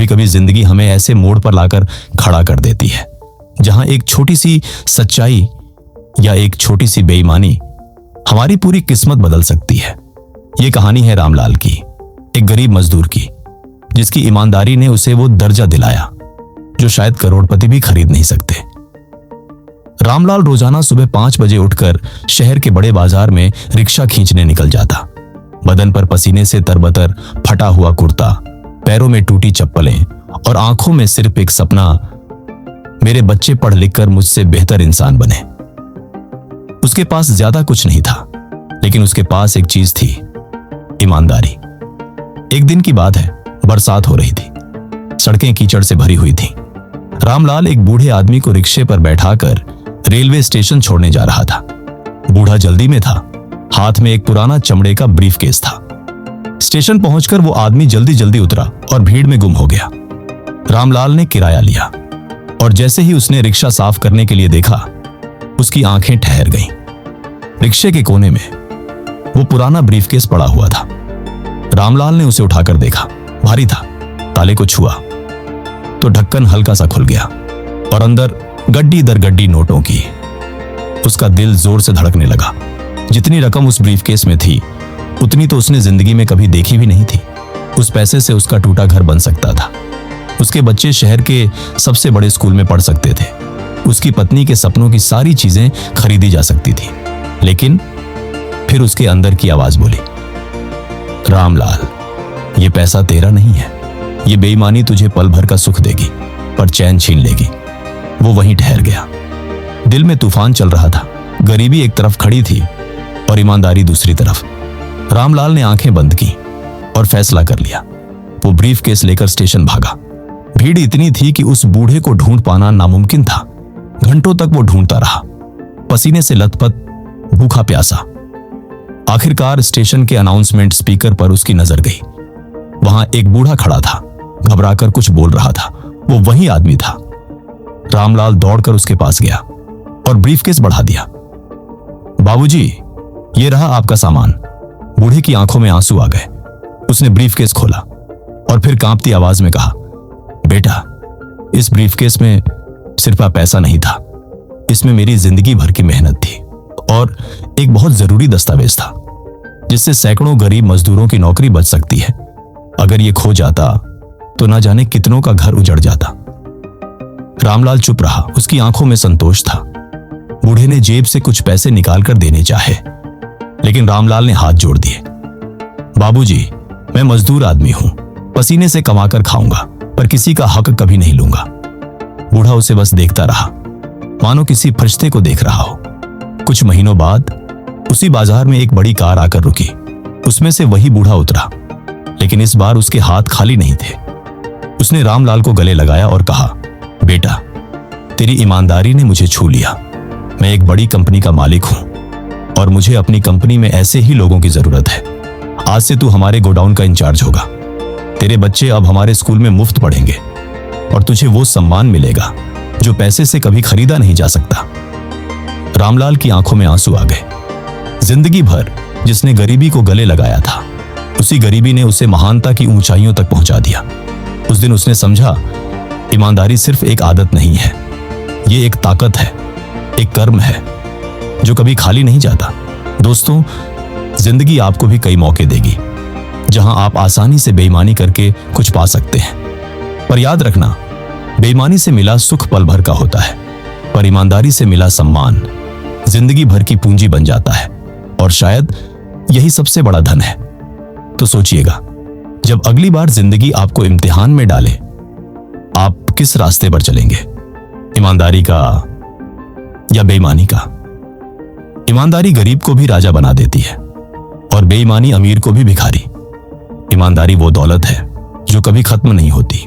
कभी कभी जिंदगी हमें ऐसे मोड़ पर लाकर खड़ा कर देती है जहां एक छोटी सी सच्चाई या एक छोटी सी बेईमानी हमारी पूरी किस्मत बदल सकती है। यह कहानी है रामलाल की, एक गरीब मजदूर की, जिसकी ईमानदारी ने उसे वो दर्जा दिलाया जो शायद करोड़पति भी खरीद नहीं सकते। रामलाल रोजाना सुबह 5 बजे उठकर शहर के बड़े बाजार में रिक्शा खींचने निकल जाता। बदन पर पसीने से तरबतर फटा हुआ कुर्ता, पैरों में टूटी चप्पलें और आंखों में सिर्फ एक सपना, मेरे बच्चे पढ़ लिखकर मुझसे बेहतर इंसान बने। उसके पास ज्यादा कुछ नहीं था, लेकिन उसके पास एक चीज थी, ईमानदारी। एक दिन की बात है, बरसात हो रही थी, सड़कें कीचड़ से भरी हुई थीं। रामलाल एक बूढ़े आदमी को रिक्शे पर बैठाकर रेलवे स्टेशन छोड़ने जा रहा था। बूढ़ा जल्दी में था, हाथ में एक पुराना चमड़े का ब्रीफकेस था। स्टेशन पहुंचकर वो आदमी जल्दी जल्दी उतरा और भीड़ में गुम हो गया। रामलाल ने किराया लिया और जैसे ही उसने रिक्शा साफ करने के लिए देखा, उसकी आंखें ठहर गईं। रिक्शे के कोने में वो पुराना ब्रीफकेस पड़ा हुआ था। रामलाल ने उसे उठाकर देखा, भारी था। ताले को छुआ तो ढक्कन हल्का सा खुल गया और अंदर गड्डी दर गड्डी नोटों की। उसका दिल जोर से धड़कने लगा। जितनी रकम उस ब्रीफकेस में थी, उतनी तो उसने जिंदगी में कभी देखी भी नहीं थी। उस पैसे से उसका टूटा घर बन सकता था, उसके बच्चे शहर के सबसे बड़े स्कूल में पढ़ सकते थे, उसकी पत्नी के सपनों की सारी चीजें खरीदी जा सकती थी। लेकिन फिर उसके अंदर की आवाज बोली, रामलाल, ये पैसा तेरा नहीं है। ये बेईमानी तुझे पल भर का सुख देगी, पर चैन छीन लेगी। वो वहीं ठहर गया। दिल में तूफान चल रहा था। गरीबी एक तरफ खड़ी थी और ईमानदारी दूसरी तरफ। रामलाल ने आंखें बंद की और फैसला कर लिया। वो ब्रीफकेस लेकर स्टेशन भागा। भीड़ इतनी थी कि उस बूढ़े को ढूंढ पाना नामुमकिन था। घंटों तक वो ढूंढता रहा, पसीने से लथपथ, भूखा प्यासा। आखिरकार स्टेशन के अनाउंसमेंट स्पीकर पर उसकी नजर गई। वहां एक बूढ़ा खड़ा था, घबराकर कुछ बोल रहा था। वो वही आदमी था। रामलाल दौड़कर उसके पास गया और ब्रीफकेस बढ़ा दिया। बाबूजी, ये रहा आपका सामान। बूढ़े की आंखों में आंसू आ गए। उसने ब्रीफकेस खोला और फिर कांपती आवाज में कहा, बेटा, इस ब्रीफकेस में सिर्फ पैसा नहीं था, इसमें मेरी जिंदगी भर की मेहनत थी और एक बहुत जरूरी दस्तावेज था, जिससे सैकड़ों गरीब मजदूरों की नौकरी बच सकती है। अगर ये खो जाता तो ना जाने कितनों का घर उजड़ जाता। रामलाल चुप रहा। उसकी आंखों में संतोष था। बूढ़े ने जेब से कुछ पैसे निकालकर देने चाहे, लेकिन रामलाल ने हाथ जोड़ दिए। बाबूजी, मैं मजदूर आदमी हूं, पसीने से कमाकर खाऊंगा, पर किसी का हक कभी नहीं लूंगा। बूढ़ा उसे बस देखता रहा, मानो किसी फरिश्ते को देख रहा हो। कुछ महीनों बाद उसी बाजार में एक बड़ी कार आकर रुकी। उसमें से वही बूढ़ा उतरा, लेकिन इस बार उसके हाथ खाली नहीं थे। उसने रामलाल को गले लगाया और कहा, बेटा, तेरी ईमानदारी ने मुझे छू लिया। मैं एक बड़ी कंपनी का मालिक हूं और मुझे अपनी कंपनी में ऐसे ही लोगों की जरूरत है। आज से तू हमारे गोडाउन का इंचार्ज होगा। तेरे बच्चे अब हमारे स्कूल में मुफ्त पढ़ेंगे और तुझे वो सम्मान मिलेगा जो पैसे से कभी खरीदा नहीं जा सकता। रामलाल की आंखों में आंसू आ गए। जिंदगी भर जिसने गरीबी को गले लगाया था, उसी गरीबी ने उसे महानता की ऊंचाइयों तक पहुंचा दिया। उस दिन उसने समझा, ईमानदारी सिर्फ एक आदत नहीं है, ये एक ताकत है, एक कर्म है जो कभी खाली नहीं जाता। दोस्तों, जिंदगी आपको भी कई मौके देगी जहां आप आसानी से बेईमानी करके कुछ पा सकते हैं। पर याद रखना, बेईमानी से मिला सुख पल भर का होता है, पर ईमानदारी से मिला सम्मान जिंदगी भर की पूंजी बन जाता है। और शायद यही सबसे बड़ा धन है। तो सोचिएगा, जब अगली बार जिंदगी आपको इम्तिहान में डाले, आप किस रास्ते पर चलेंगे? ईमानदारी का या बेईमानी का? ईमानदारी गरीब को भी राजा बना देती है और बेईमानी अमीर को भी भिखारी। ईमानदारी वो दौलत है जो कभी खत्म नहीं होती।